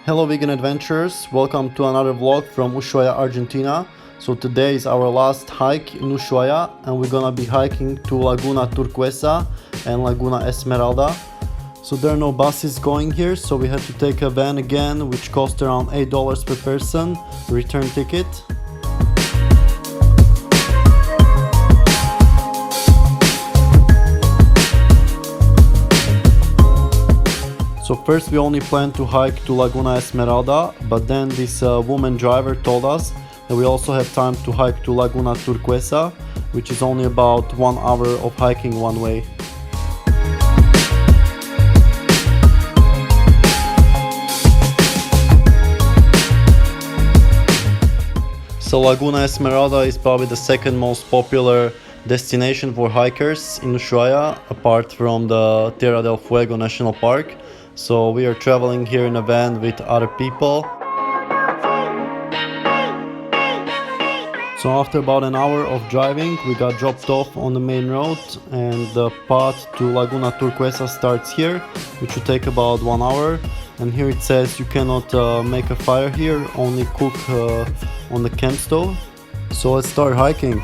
Hello vegan adventurers, welcome to another vlog from Ushuaia, Argentina. So today is our last hike in Ushuaia and we're gonna be hiking to Laguna Turquesa and Laguna Esmeralda. So there are no buses going here, so we had to take a van again, which cost around $8 per person, return ticket. So first we only planned to hike to Laguna Esmeralda, but then this woman driver told us that we also have time to hike to Laguna Turquesa, which is only about 1 hour of hiking one way. So Laguna Esmeralda is probably the second most popular destination for hikers in Ushuaia, apart from the Tierra del Fuego National Park. So we are traveling here in a van with other people. So after about an hour of driving, we got dropped off on the main road, and the path to Laguna Turquesa starts here, which will take about 1 hour. And here it says you cannot make a fire here, only cook on the camp stove. So let's start hiking.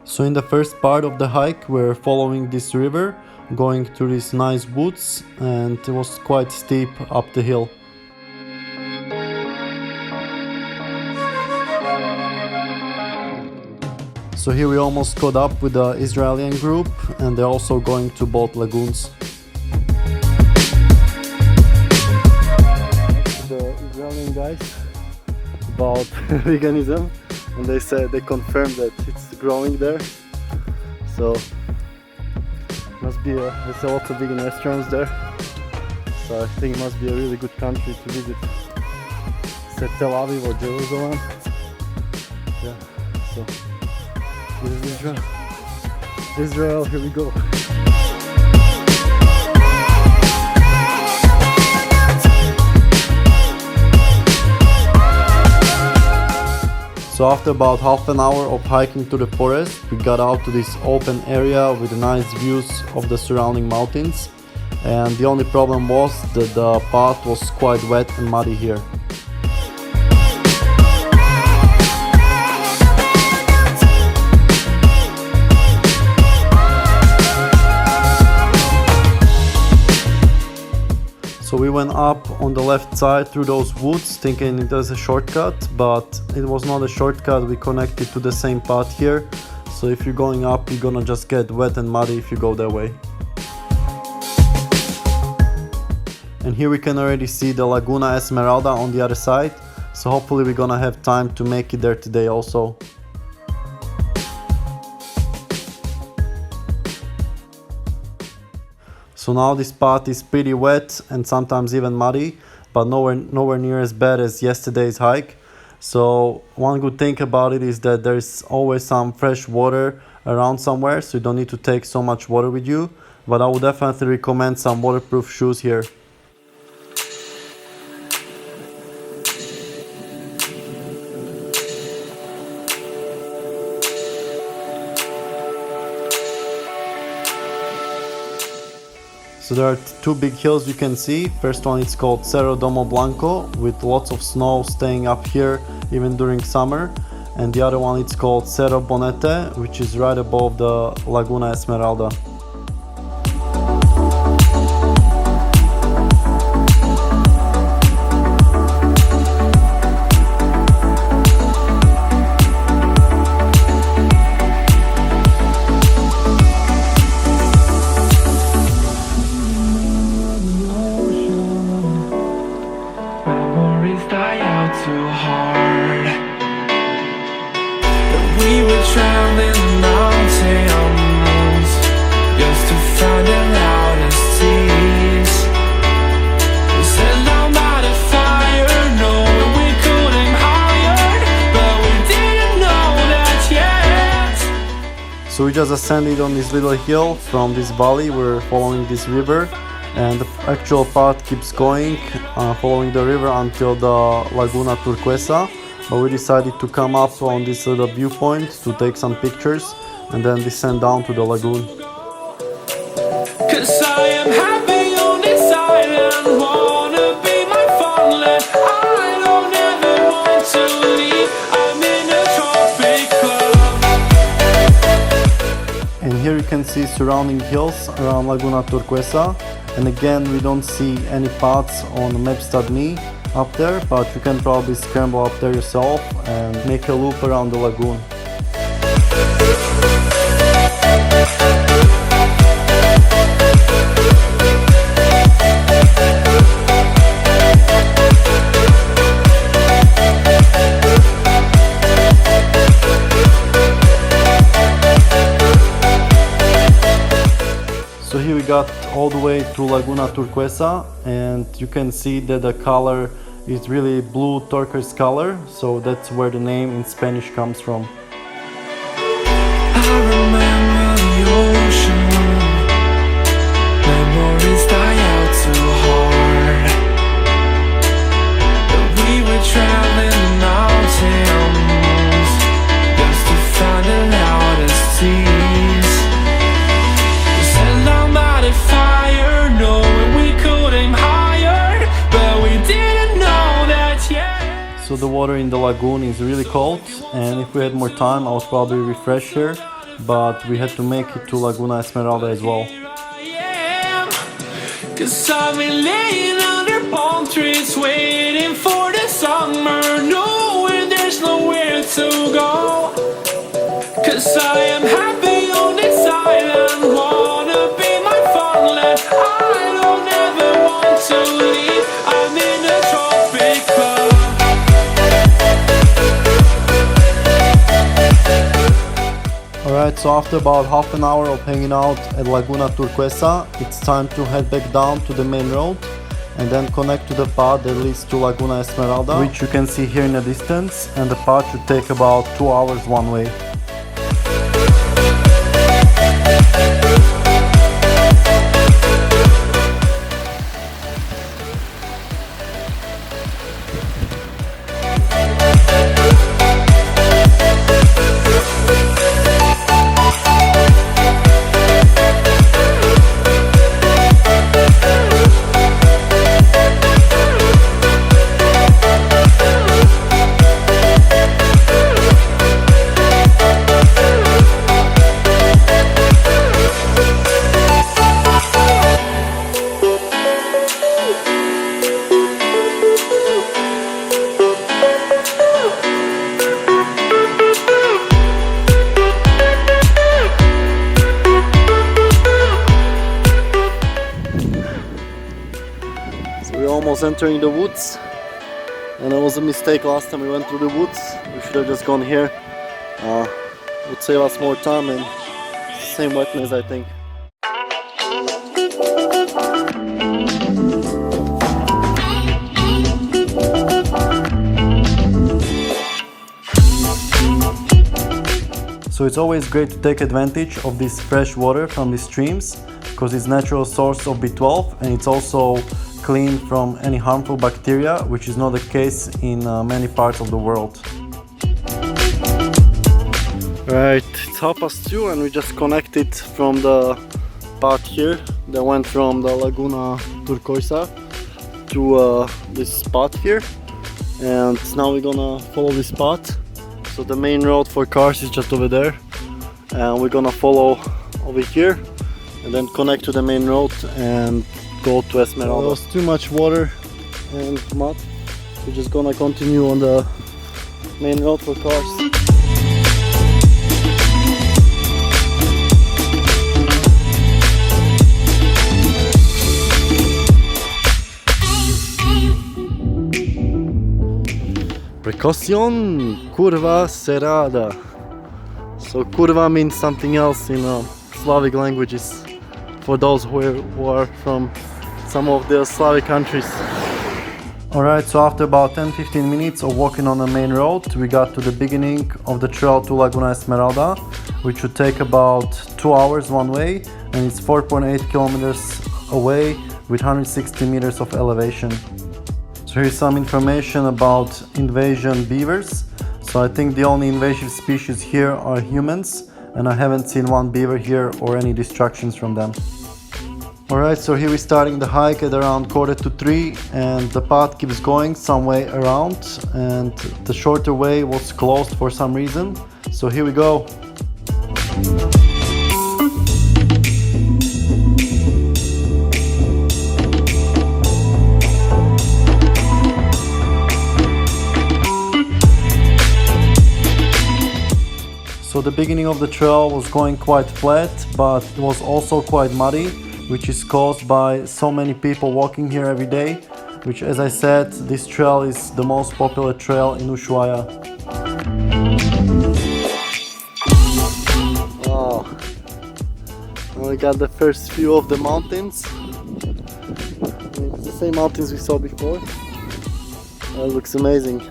So in the first part of the hike, we're following this river, going through these nice woods, and it was quite steep up the hill. So here we almost caught up with the Israeli group, and they're also going to both lagoons. The Israeli guys about veganism, and they said they confirmed that it's growing there. So must be there's a lot of vegan restaurants there. So I think it must be a really good country to visit. Said Tel Aviv or Jerusalem. Yeah. So this is Israel. Israel, here we go. So after about half an hour of hiking to the forest, we got out to this open area with nice views of the surrounding mountains. And the only problem was that the path was quite wet and muddy here. So we went up on the left side through those woods thinking it was a shortcut, but it was not a shortcut. We connected to the same path here. So if you're going up, you're gonna just get wet and muddy if you go that way. And here we can already see the Laguna Esmeralda on the other side. So hopefully we're gonna have time to make it there today also. So now this path is pretty wet and sometimes even muddy, but nowhere near as bad as yesterday's hike. So one good thing about it is that there's always some fresh water around somewhere, so you don't need to take so much water with you. But I would definitely recommend some waterproof shoes here. So there are two big hills you can see. First one is called Cerro Domo Blanco, with lots of snow staying up here even during summer. And the other one is called Cerro Bonete, which is right above the Laguna Esmeralda. Too hard that we were drowned in the mountains. So we just ascended on this little hill from this valley. We're following this river, and the actual path keeps going, following the river until the Laguna Turquesa. But we decided to come up on this little viewpoint to take some pictures and then descend down to the lagoon. 'Cause I am happy on this island, wanna be my fondland. I don't ever want to leave, I'm in a tropic club. And here you can see surrounding hills around Laguna Turquesa. And again, we don't see any paths on Maps.me up there, but you can probably scramble up there yourself and make a loop around the lagoon. So here we got all the way to Laguna Turquesa, and you can see that the color is really blue turquoise color, so that's where the name in Spanish comes from. I remember the ocean, memories die out too hard. But we were traveling the mountains just to find the loudest seas. We set down by the fire, knowing we could aim higher, but we didn't know that yet. So the water in the lagoon is really cold, and if we had more time I would probably refresh here, but we had to make it to Laguna Esmeralda as well. Cause I've been laying under palm trees waiting for the summer, knowing there's nowhere to go. Cause I am happy on this island, wanna be my fondland. I don't ever want to leave, I'm in a tropic club. Alright, so after about half an hour of hanging out at Laguna Turquesa, it's time to head back down to the main road and then connect to the path that leads to Laguna Esmeralda, which you can see here in the distance, and the path should take about 2 hours one way. Almost entering the woods, and it was a mistake last time we went through the woods. We should have just gone here. Would save us more time, and same wetness, I think. So it's always great to take advantage of this fresh water from these streams, because it's natural source of B12, and it's also clean from any harmful bacteria, which is not the case in many parts of the world. Right, it's 2:30 and we just connected from the path here that went from the Laguna Turquesa to this spot here, and now we're gonna follow this path. So the main road for cars is just over there, and we're gonna follow over here and then connect to the main road and go to Esmeralda. There was too much water and mud. We're just gonna continue on the main road for cars. Precaución, curva cerrada. So curva means something else in Slavic languages, for those who are from some of the Slavic countries. Alright, so after about 10-15 minutes of walking on the main road, we got to the beginning of the trail to Laguna Esmeralda, which would take about 2 hours one way, and it's 4.8 kilometers away with 160 meters of elevation. So here's some information about invasion beavers. So I think the only invasive species here are humans, and I haven't seen one beaver here or any distractions from them. Alright, so here we're starting the hike at around 2:45, and the path keeps going some way around, and the shorter way was closed for some reason. So here we go. So the beginning of the trail was going quite flat, but it was also quite muddy, which is caused by so many people walking here every day, which, as I said, this trail is the most popular trail in Ushuaia. Oh, we got the first view of the mountains. It's the same mountains we saw before. That looks amazing.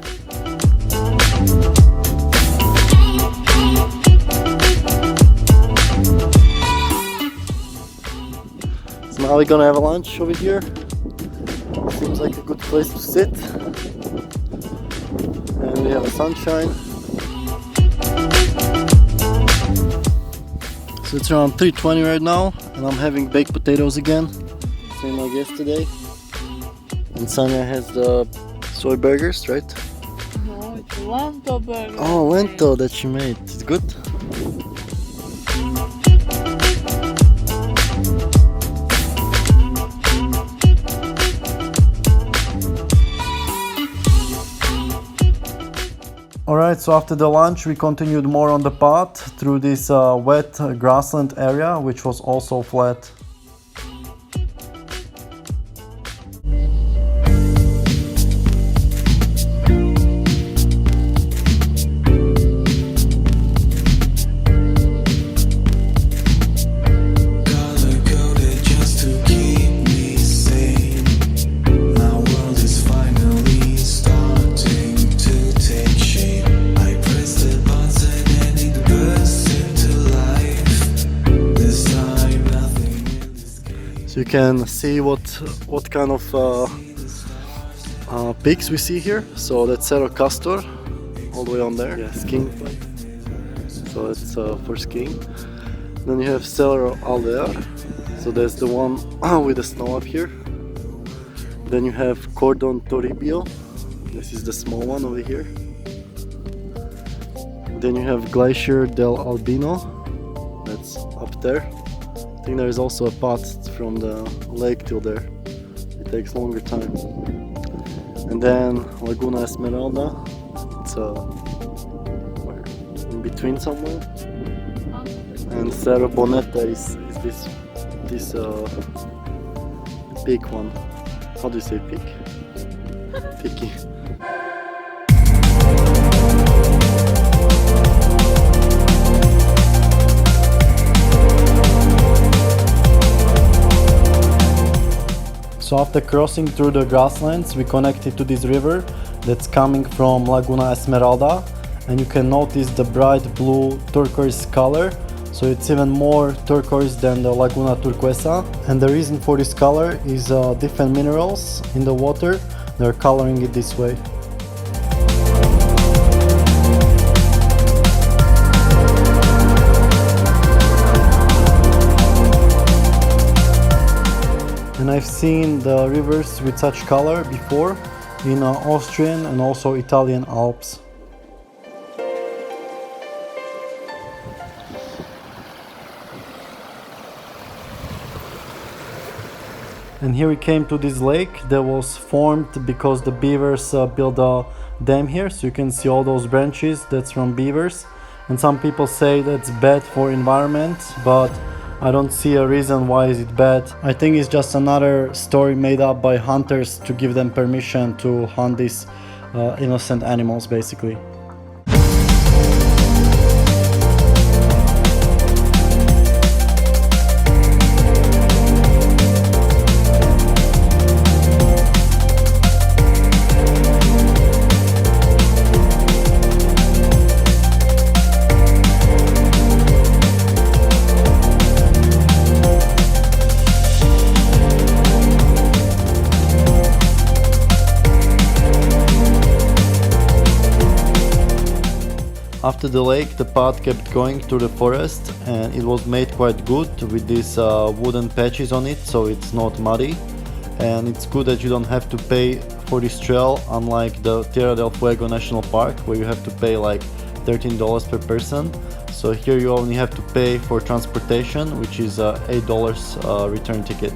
Now we're gonna have a lunch over here. Seems like a good place to sit. And we have a sunshine. So it's around 3:20 right now, and I'm having baked potatoes again, same like yesterday. And Sanya has the soy burgers, right? No, it's lentil burger. Oh, lentil that she made. It's good. Alright, so after the lunch we continued more on the path through this wet grassland area, which was also flat. You can see what kind of peaks we see here. So that's Cerro Castor, all the way on there. Yeah, skiing. So it's for skiing. Then you have Cerro Alvear. So that's the one with the snow up here. Then you have Cordon Toribio. This is the small one over here. Then you have Glacier del Albino. That's up there. I think there is also a path from the lake till there. It takes longer time. And then Laguna Esmeralda. It's in between somewhere. And Cerro Boneta is this peak one. How do you say peak? Peaky. So after crossing through the grasslands, we connected to this river that's coming from Laguna Esmeralda, and you can notice the bright blue turquoise color. So it's even more turquoise than the Laguna Turquesa, and the reason for this color is different minerals in the water. They're coloring it this way. And I've seen the rivers with such color before in Austrian and also Italian Alps. And here we came to this lake that was formed because the beavers built a dam here. So you can see all those branches, that's from beavers. And some people say that's bad for environment, but I don't see a reason why is it bad. I think it's just another story made up by hunters to give them permission to hunt these innocent animals, basically. after the lake, the path kept going through the forest, and it was made quite good with these wooden patches on it, so it's not muddy. And it's good that you don't have to pay for this trail, unlike the Tierra del Fuego National Park, where you have to pay like $13 per person. So here you only have to pay for transportation, which is $8 return ticket.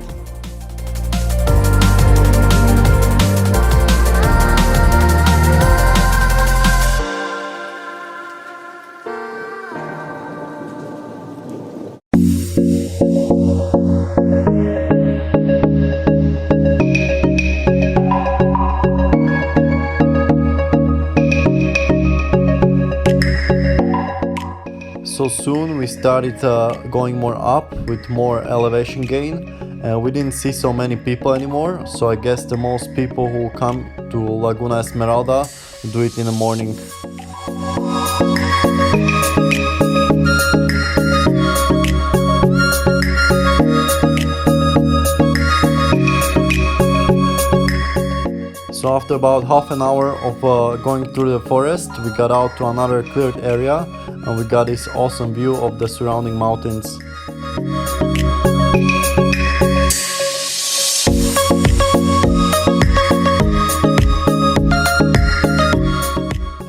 So soon we started going more up with more elevation gain, and we didn't see so many people anymore, so I guess the most people who come to Laguna Esmeralda do it in the morning. So after about half an hour of going through the forest, we got out to another cleared area, and we got this awesome view of the surrounding mountains.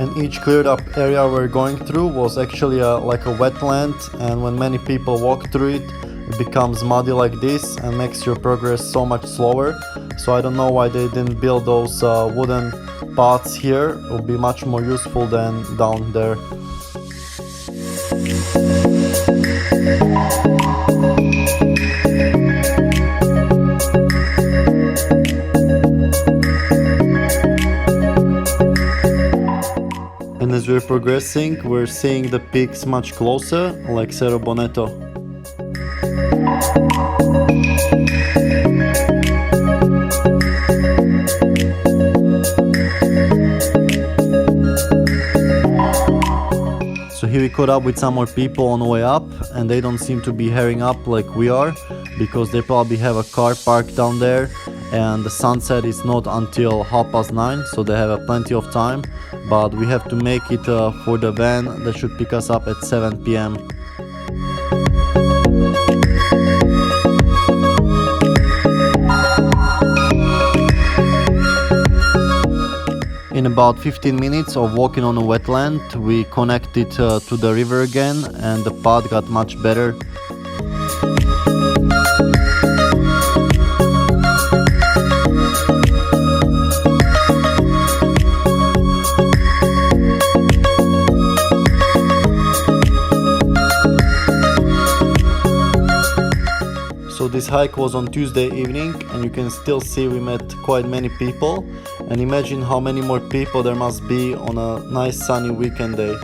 And each cleared up area we're going through was actually like a wetland, and when many people walk through it, it becomes muddy like this and makes your progress so much slower. So I don't know why they didn't build those wooden paths here. It would be much more useful than down there. And as we're progressing, we're seeing the peaks much closer, like Cerro Boneto. So here we caught up with some more people on the way up, and they don't seem to be hurrying up like we are, because they probably have a car parked down there, and the sunset is not until 9:30, so they have plenty of time. But we have to make it for the van that should pick us up at 7 p.m. In about 15 minutes of walking on a wetland, we connected to the river again, and the path got much better. So this hike was on Tuesday evening, and you can still see we met quite many people, and imagine how many more people there must be on a nice sunny weekend day.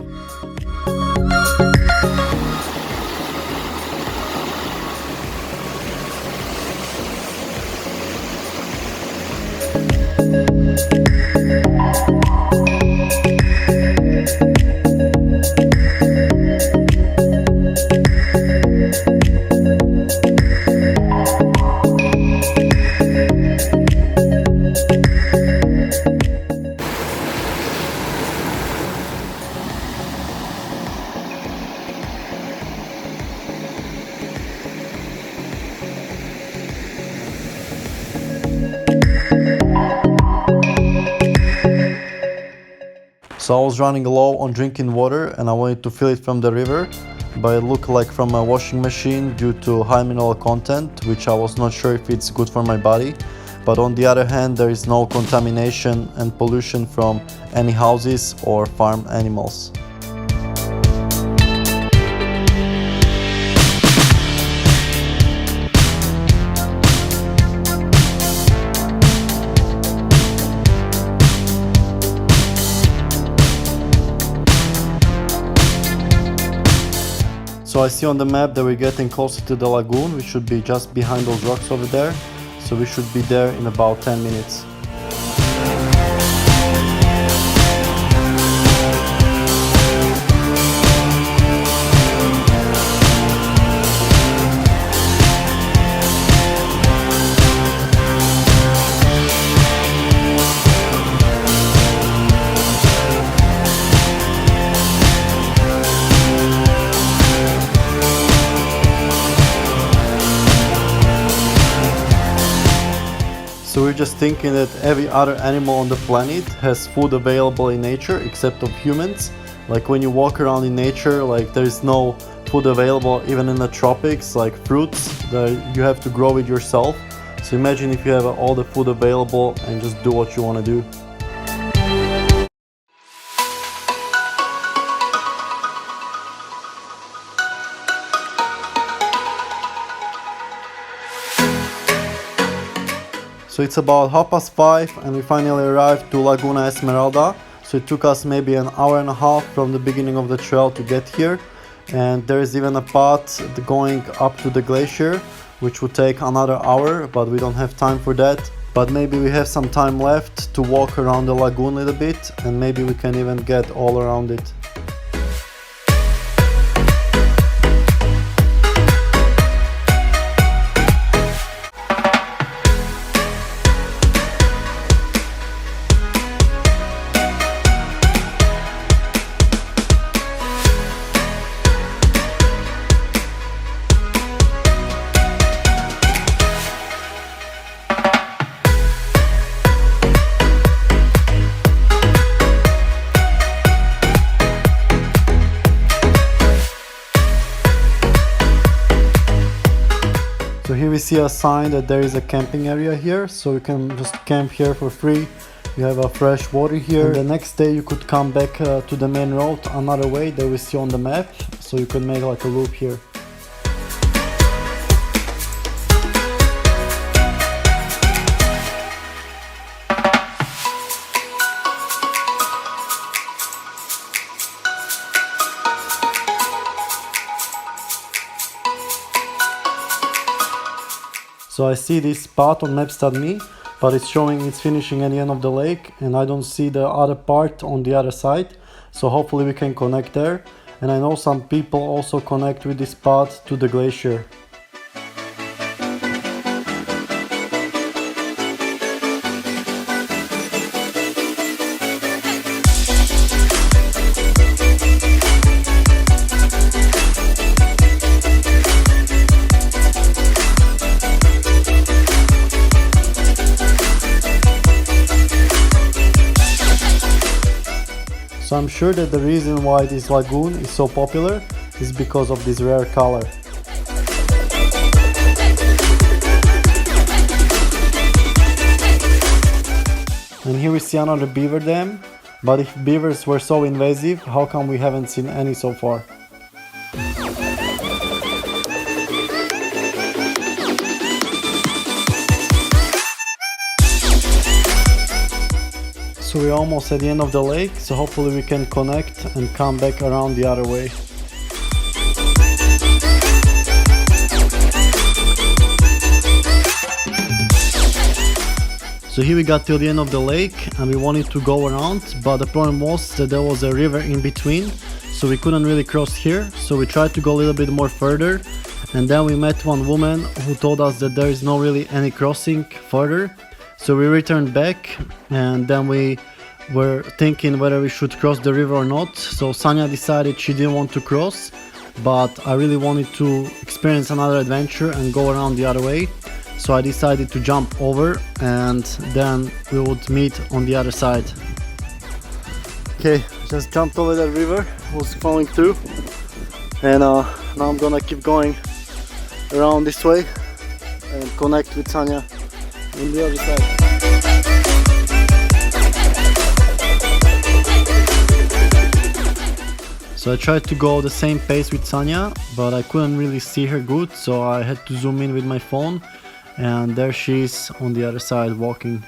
So I was running low on drinking water, and I wanted to fill it from the river, but it looked like from a washing machine due to high mineral content, which I was not sure if it's good for my body. But on the other hand, there is no contamination and pollution from any houses or farm animals. So I see on the map that we're getting closer to the lagoon. We should be just behind those rocks over there. So we should be there in about 10 minutes. So we're just thinking that every other animal on the planet has food available in nature except of humans. Like when you walk around in nature, like there's no food available even in the tropics, like fruits that you have to grow it yourself. So imagine if you have all the food available and just do what you want to do. So it's about 5:30 and we finally arrived to Laguna Esmeralda. So it took us maybe an hour and a half from the beginning of the trail to get here. And there is even a path going up to the glacier, which would take another hour, but we don't have time for that. But maybe we have some time left to walk around the lagoon a little bit, and maybe we can even get all around it. So here we see a sign that there is a camping area here, so you can just camp here for free. You have a fresh water here. And the next day you could come back to the main road another way that we see on the map, so you can make like a loop here. So I see this spot on maps.me, but it's showing it's finishing at the end of the lake and I don't see the other part on the other side. So hopefully we can connect there. And I know some people also connect with this spot to the glacier. So I'm sure that the reason why this lagoon is so popular is because of this rare color. And here we see another beaver dam, but if beavers were so invasive, how come we haven't seen any so far? So we're almost at the end of the lake, so hopefully we can connect and come back around the other way. So here we got till the end of the lake and we wanted to go around, but the problem was that there was a river in between, so we couldn't really cross here. So we tried to go a little bit more further, and then we met one woman who told us that there is no really any crossing further. So we returned back and then we were thinking whether we should cross the river or not. So Sanya decided she didn't want to cross, but I really wanted to experience another adventure and go around the other way. So I decided to jump over and then we would meet on the other side. Okay, just jumped over that river, was flowing through, and now I'm gonna keep going around this way and connect with Sanya on the other side. So I tried to go the same pace with Sanya, but I couldn't really see her good, so I had to zoom in with my phone, and there she is on the other side walking.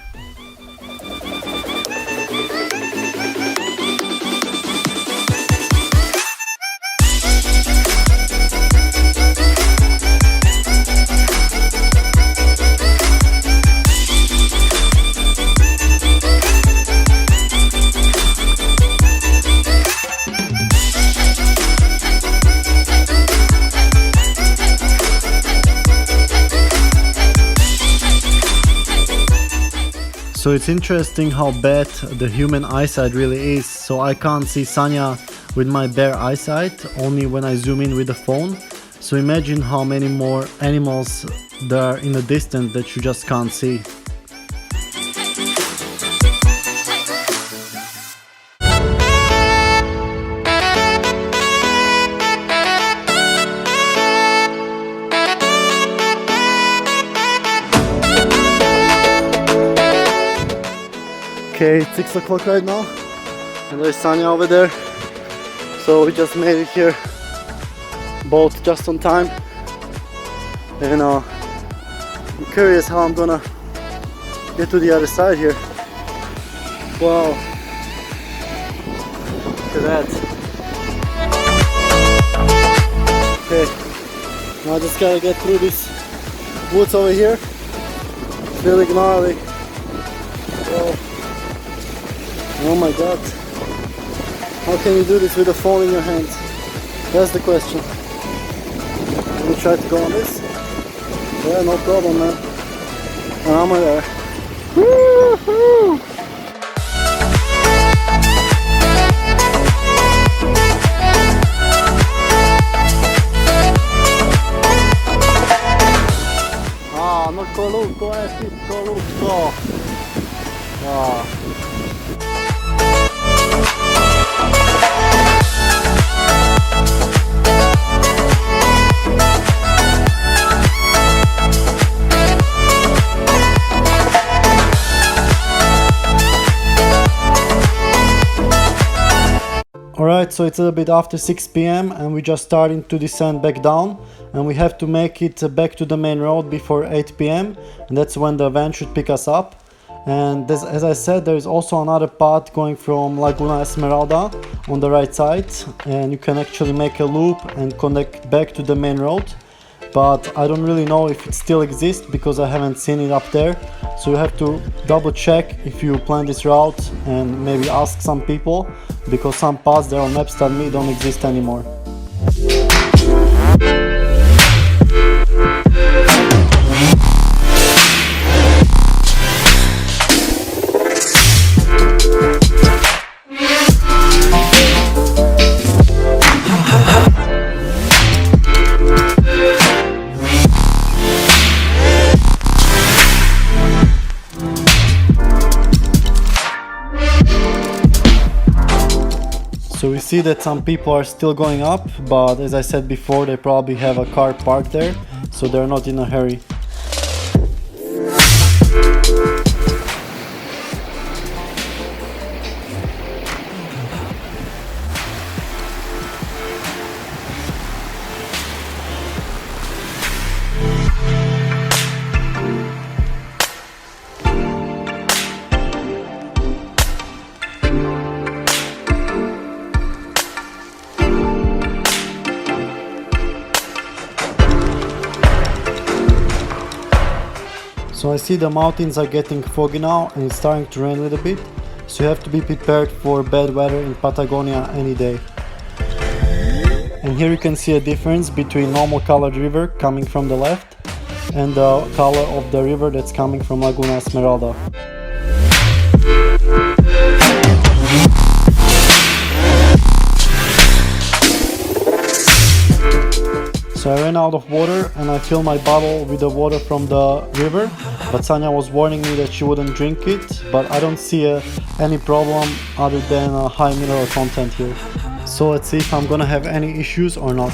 So it's interesting how bad the human eyesight really is. So I can't see Sanya with my bare eyesight, only when I zoom in with the phone. So imagine how many more animals there are in the distance that you just can't see. Okay, it's 6 o'clock right now, and there's Sanya over there. So we just made it here, both just on time. And I'm curious how I'm gonna get to the other side here. Wow, look at that. Okay, now I just gotta get through these woods over here. It's really gnarly. Whoa. Oh my god. How can you do this with a phone in your hand? That's the question. Let me try to go on this. Yeah, no problem, man. And I'm there. Woo-hoo! Ah, no coluco, coluco. Ah. Alright, so it's a little bit after 6 p.m. and we're just starting to descend back down, and we have to make it back to the main road before 8 p.m. and that's when the van should pick us up. And as I said, there is also another path going from Laguna Esmeralda on the right side, and you can actually make a loop and connect back to the main road. But I don't really know if it still exists because I haven't seen it up there. So you have to double check if you plan this route and maybe ask some people, because some paths there on Maps.me don't exist anymore. So we see that some people are still going up, but as I said before, they probably have a car parked there, so they're not in a hurry. So I see the mountains are getting foggy now and it's starting to rain a little bit, so you have to be prepared for bad weather in Patagonia any day. And here you can see a difference between normal colored river coming from the left and the color of the river that's coming from Laguna Esmeralda. So I ran out of water and I filled my bottle with the water from the river, but Sanya was warning me that she wouldn't drink it, but I don't see any problem other than a high mineral content here. So let's see if I'm gonna have any issues or not.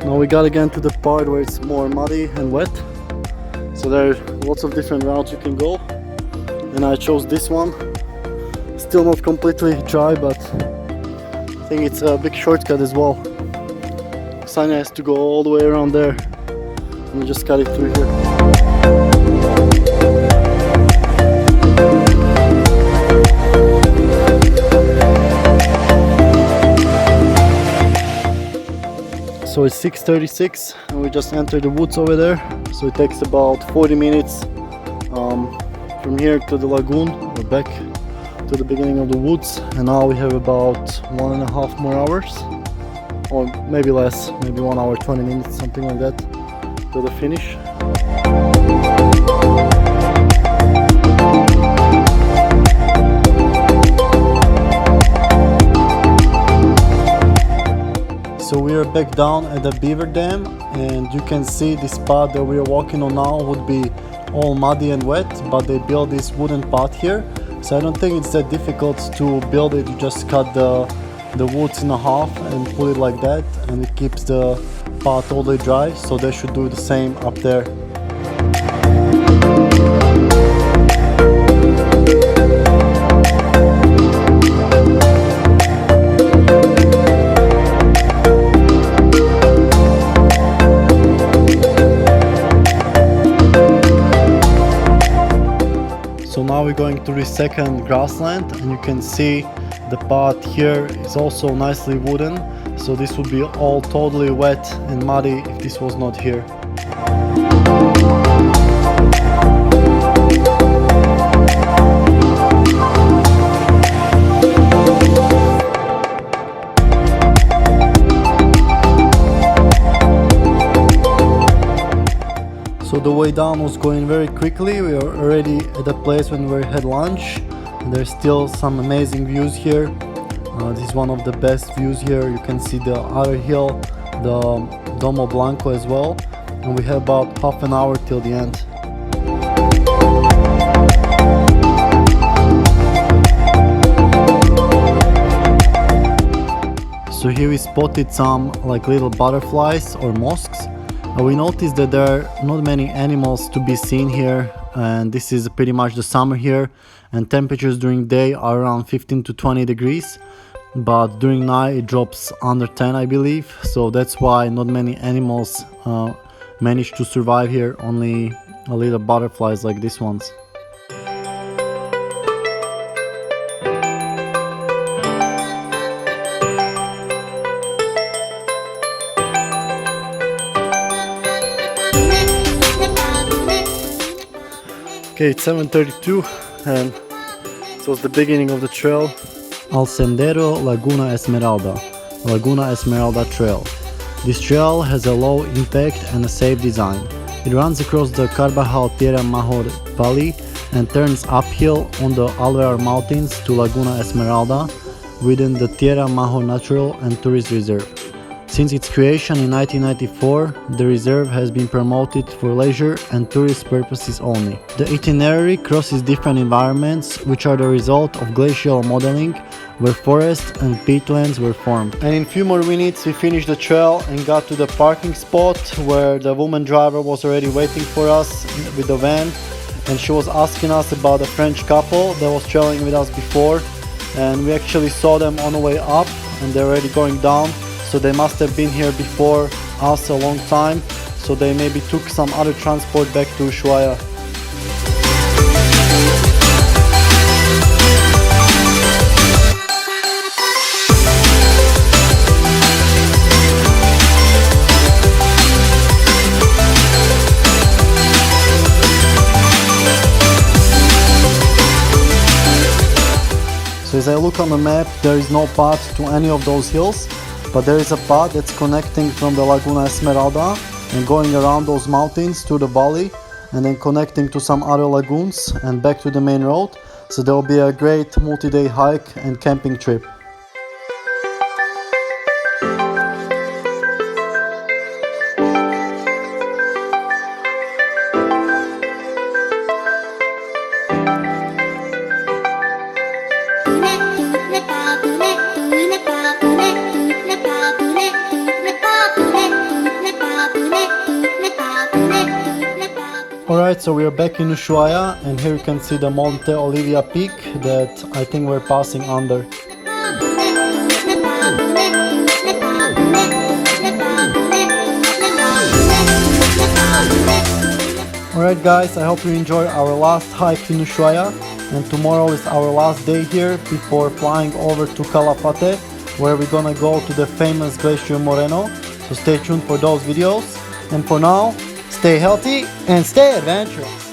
Now we got again to the part where it's more muddy and wet. So there are lots of different routes you can go, and I chose this one. Still not completely dry, but I think it's a big shortcut as well. Sanya has to go all the way around there, and we just cut it through here. So it's 6:36 and we just entered the woods over there. So it takes about 40 minutes from here to the lagoon or back to the beginning of the woods. And now we have about 1.5 more hours, or maybe less, maybe 1 hour 20 minutes, something like that, to the finish. So we are back down at the beaver dam, and you can see the spot that we are walking on now would be all muddy and wet, but they built this wooden path here. So I don't think it's that difficult to build it. You just cut the woods in half and put it like that, and it keeps the path totally dry. So they should do the same up there. So now we're going to the second grassland, and you can see the path here is also nicely wooden. So this would be all totally wet and muddy if this was not here. So the way down was going very quickly. We are already at the place when we had lunch. And there's still some amazing views here. This is one of the best views here. You can see the other hill, the Domo Blanco as well. And we have about half an hour till the end. So here we spotted some like little butterflies or mosques. We noticed that there are not many animals to be seen here, and this is pretty much the summer here, and temperatures during day are around 15 to 20 degrees, but during night it drops under 10, I believe. So that's why not many animals manage to survive here, only a little butterflies like these ones. Okay, it's 7:32 and so it's the beginning of the trail. Al Sendero Laguna Esmeralda Trail. This trail has a low impact and a safe design. It runs across the Carvajal Tierra Major Valley and turns uphill on the Alvear Mountains to Laguna Esmeralda within the Tierra Major Natural and Tourist Reserve. Since its creation in 1994, the reserve has been promoted for leisure and tourist purposes only. The itinerary crosses different environments, which are the result of glacial modeling, where forests and peatlands were formed. And in a few more minutes we finished the trail and got to the parking spot where the woman driver was already waiting for us with the van, and she was asking us about a French couple that was traveling with us before, and we actually saw them on the way up and they're already going down. So they must have been here before us a long time, so they maybe took some other transport back to Ushuaia. So as I look on the map, there is no path to any of those hills. But there is a path that's connecting from the Laguna Esmeralda and going around those mountains to the valley, and then connecting to some other lagoons and back to the main road. So there will be a great multi-day hike and camping trip. Alright, so we are back in Ushuaia, and here you can see the Monte Olivia peak that I think we're passing under. Alright guys, I hope you enjoy our last hike in Ushuaia, and tomorrow is our last day here before flying over to Calafate, where we're gonna go to the famous Glacier Moreno. So stay tuned for those videos. And for now, stay healthy and stay adventurous.